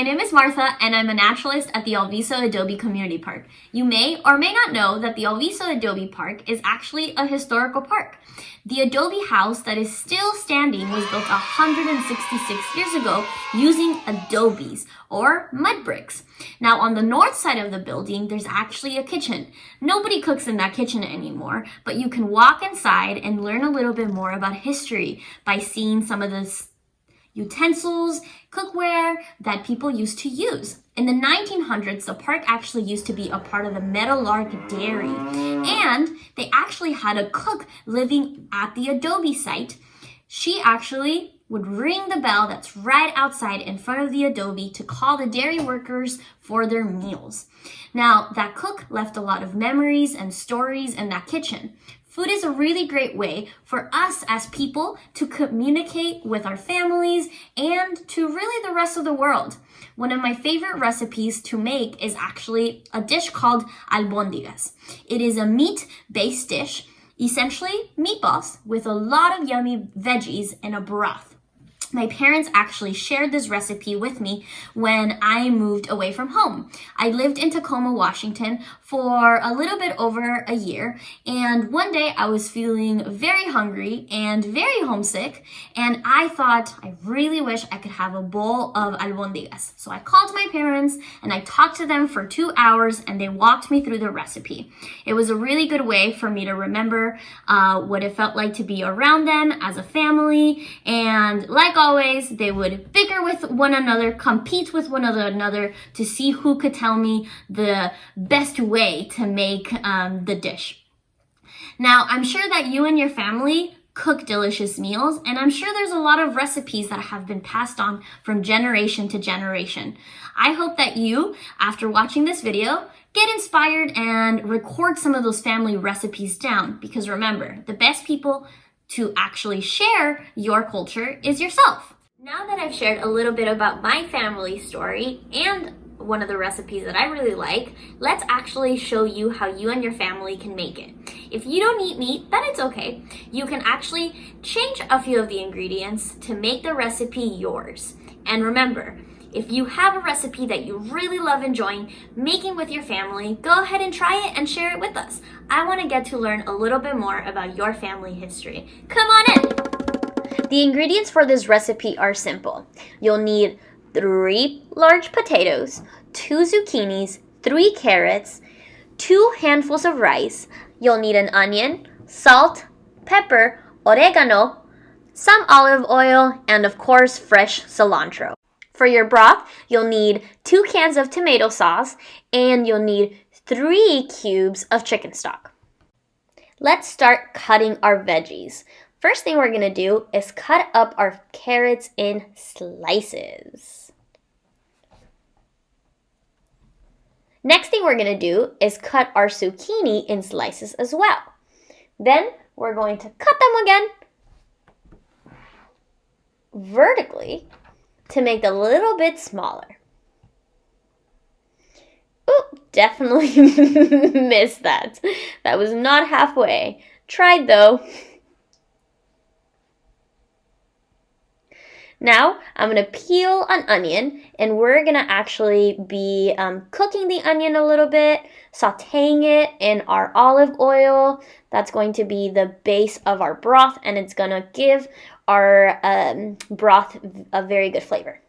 my name is Martha and I'm a naturalist at the Alviso Adobe Community Park. You may or may not know that the Alviso Adobe Park is actually a historical park. The Adobe house that is still standing was built 166 years ago using adobes or mud bricks. Now on the north side of the building, there's actually a kitchen. Nobody cooks in that kitchen anymore, but you can walk inside and learn a little bit more about history by seeing some of the utensils, cookware that people used to use. In the 1900s, the park actually used to be a part of the Meadowlark Dairy, and they actually had a cook living at the Adobe site. She actually would ring the bell that's right outside in front of the Adobe to call the dairy workers for their meals. Now, that cook left a lot of memories and stories in that kitchen. Food is a really great way for us as people to communicate with our families and to really the rest of the world. One of my favorite recipes to make is actually a dish called Albondigas. It is a meat-based dish, essentially meatballs with a lot of yummy veggies in a broth. My parents actually shared this recipe with me when I moved away from home. I lived in Tacoma, Washington for a little bit over a year, and one day I was feeling very hungry and very homesick, and I thought I really wish I could have a bowl of albondigas. So I called my parents and I talked to them for 2 hours and they walked me through the recipe. It was a really good way for me to remember what it felt like to be around them as a family, and like always, they would bicker with one another, compete with one another to see who could tell me the best way to make the dish. Now, I'm sure that you and your family cook delicious meals, and I'm sure there's a lot of recipes that have been passed on from generation to generation. I hope that you, after watching this video, get inspired and record some of those family recipes down, because remember, the best people to actually share your culture is yourself. Now that I've shared a little bit about my family story and one of the recipes that I really like, let's actually show you how you and your family can make it. If you don't eat meat, then it's okay. You can actually change a few of the ingredients to make the recipe yours. And remember, if you have a recipe that you really love enjoying making with your family, go ahead and try it and share it with us. I want to get to learn a little bit more about your family history. Come on in! The ingredients for this recipe are simple. You'll need 3 large potatoes, 2 zucchinis, 3 carrots, 2 handfuls of rice. You'll need an onion, salt, pepper, oregano, some olive oil, and of course, fresh cilantro. For your broth, you'll need 2 cans of tomato sauce, and you'll need 3 cubes of chicken stock. Let's start cutting our veggies. First thing we're going to do is cut up our carrots in slices. Next thing we're going to do is cut our zucchini in slices as well. Then we're going to cut them again vertically to make it a little bit smaller. Ooh, definitely missed that. That was not halfway. Tried though. Now, I'm going to peel an onion, and we're going to actually be cooking the onion a little bit, sauteing it in our olive oil. That's going to be the base of our broth, and it's going to give our broth a very good flavor.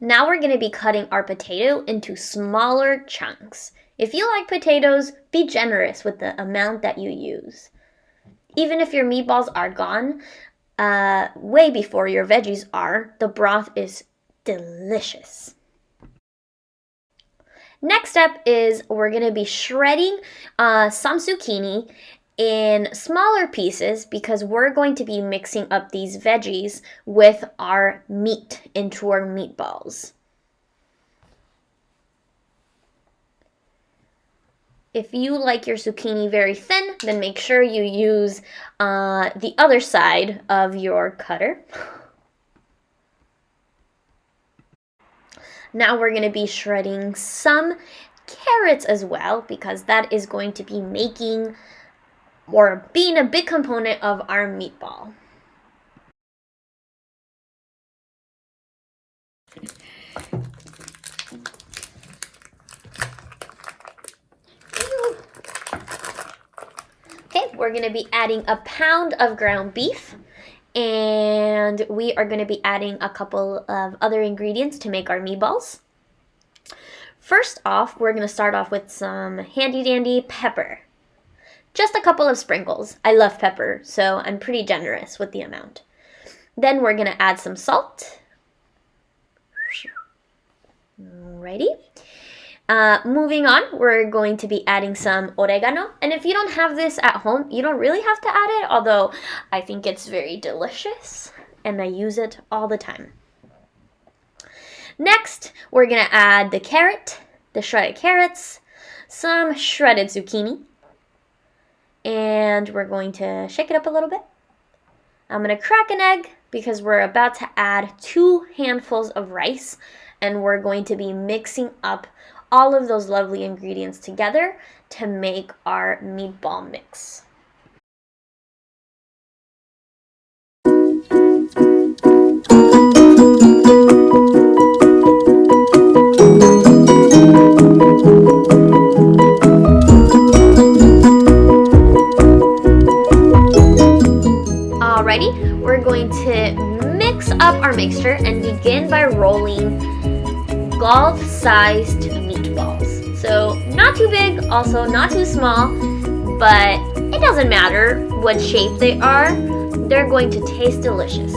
Now we're going to be cutting our potato into smaller chunks. If you like potatoes, be generous with the amount that you use. Even if your meatballs are gone way before your veggies are, the broth is delicious. Next step is we're going to be shredding some zucchini in smaller pieces because we're going to be mixing up these veggies with our meat into our meatballs. If you like your zucchini very thin, then make sure you use the other side of your cutter. Now we're going to be shredding some carrots as well, because that is going to be making or being a big component of our meatball. we're gonna be adding a pound of ground beef, and we are gonna be adding a couple of other ingredients to make our meatballs. First off, we're gonna start off with some handy dandy pepper. Just a couple of sprinkles. I love pepper, so I'm pretty generous with the amount. Then we're gonna add some salt. Alrighty. Moving on, we're going to be adding some oregano. And if you don't have this at home, you don't really have to add it, although I think it's very delicious and I use it all the time. Next, we're going to add the shredded carrots, some shredded zucchini, and we're going to shake it up a little bit. I'm going to crack an egg because we're about to add 2 handfuls of rice, and we're going to be mixing up all of those lovely ingredients together to make our meatball mix. Alrighty, we're going to mix up our mixture and begin by rolling golf-sized meatballs. So not too big, also not too small, but it doesn't matter what shape they are, they're going to taste delicious.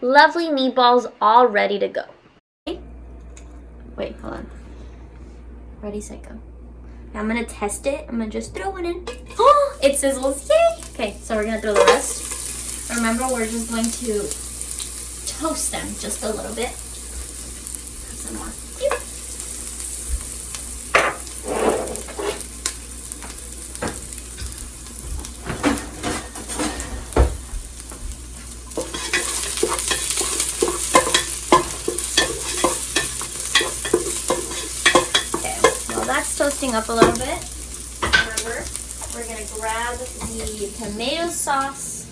Lovely meatballs all ready to go. Wait, hold on. Ready, set, go. Now I'm gonna test it. I'm gonna just throw it in. Oh, it sizzles, yay! Okay, so we're gonna throw the rest. Remember, we're just going to toast them just a little bit. Put some more. That's toasting up a little bit. Remember, we're going to grab the tomato sauce.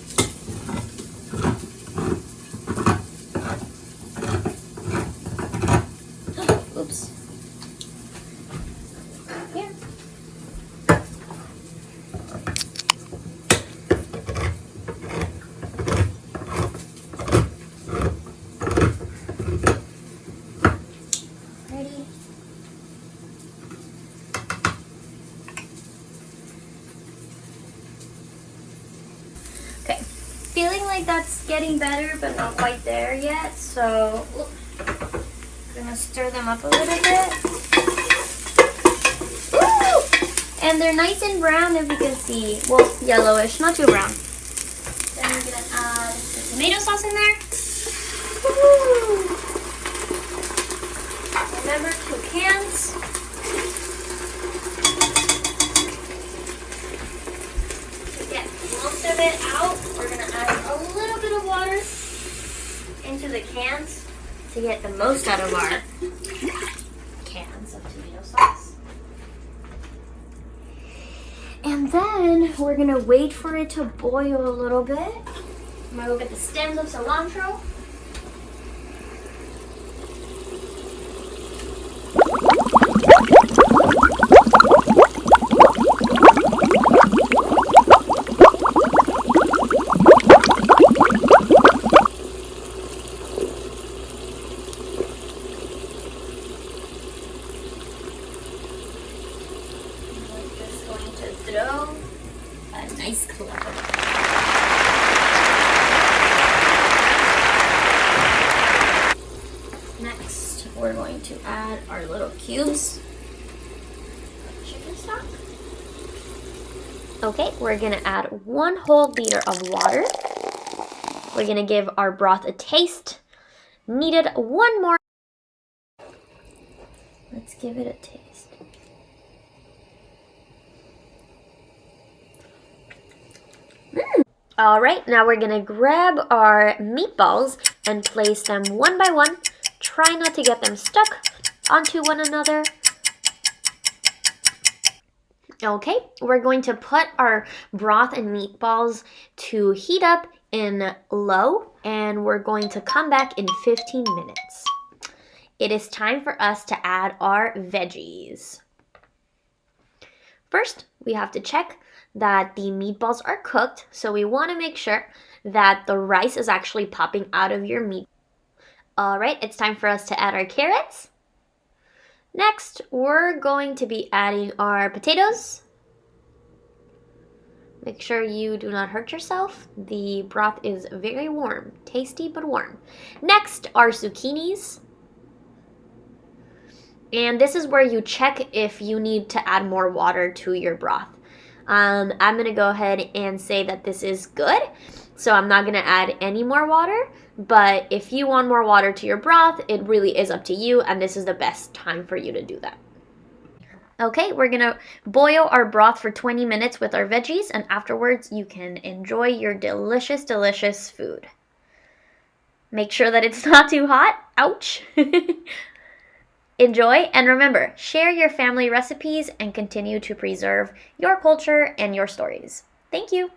Oops. Here. Ready? Okay, feeling like that's getting better, but not quite there yet, so I'm gonna stir them up a little bit. Woo! And they're nice and brown, if you can see. Well, yellowish, not too brown. Then I'm gonna add the tomato sauce in there. Woo! Remember, 2 cans. Most of it out, we're going to add a little bit of water into the cans to get the most out of our cans of tomato sauce. And then we're going to wait for it to boil a little bit. I'm going to go get the stems of cilantro. Throw a nice clump. Next, we're going to add our little cubes of chicken stock. Okay, we're gonna add 1 whole liter of water. We're gonna give our broth a taste. Needed 1 more. Let's give it a taste. All right, now we're gonna grab our meatballs and place them one by one. Try not to get them stuck onto one another. Okay, we're going to put our broth and meatballs to heat up in low, and we're going to come back in 15 minutes. It is time for us to add our veggies. First, we have to check that the meatballs are cooked, so we want to make sure that the rice is actually popping out of your meat. All right, it's time for us to add our carrots. Next, we're going to be adding our potatoes. Make sure you do not hurt yourself. The broth is very warm, tasty but warm. Next, our zucchinis. And this is where you check if you need to add more water to your broth. I'm going to go ahead and say that this is good, so I'm not going to add any more water. But if you want more water to your broth, it really is up to you, and this is the best time for you to do that. Okay, we're going to boil our broth for 20 minutes with our veggies, and afterwards you can enjoy your delicious, delicious food. Make sure that it's not too hot. Ouch! Enjoy, and remember, share your family recipes and continue to preserve your culture and your stories. Thank you.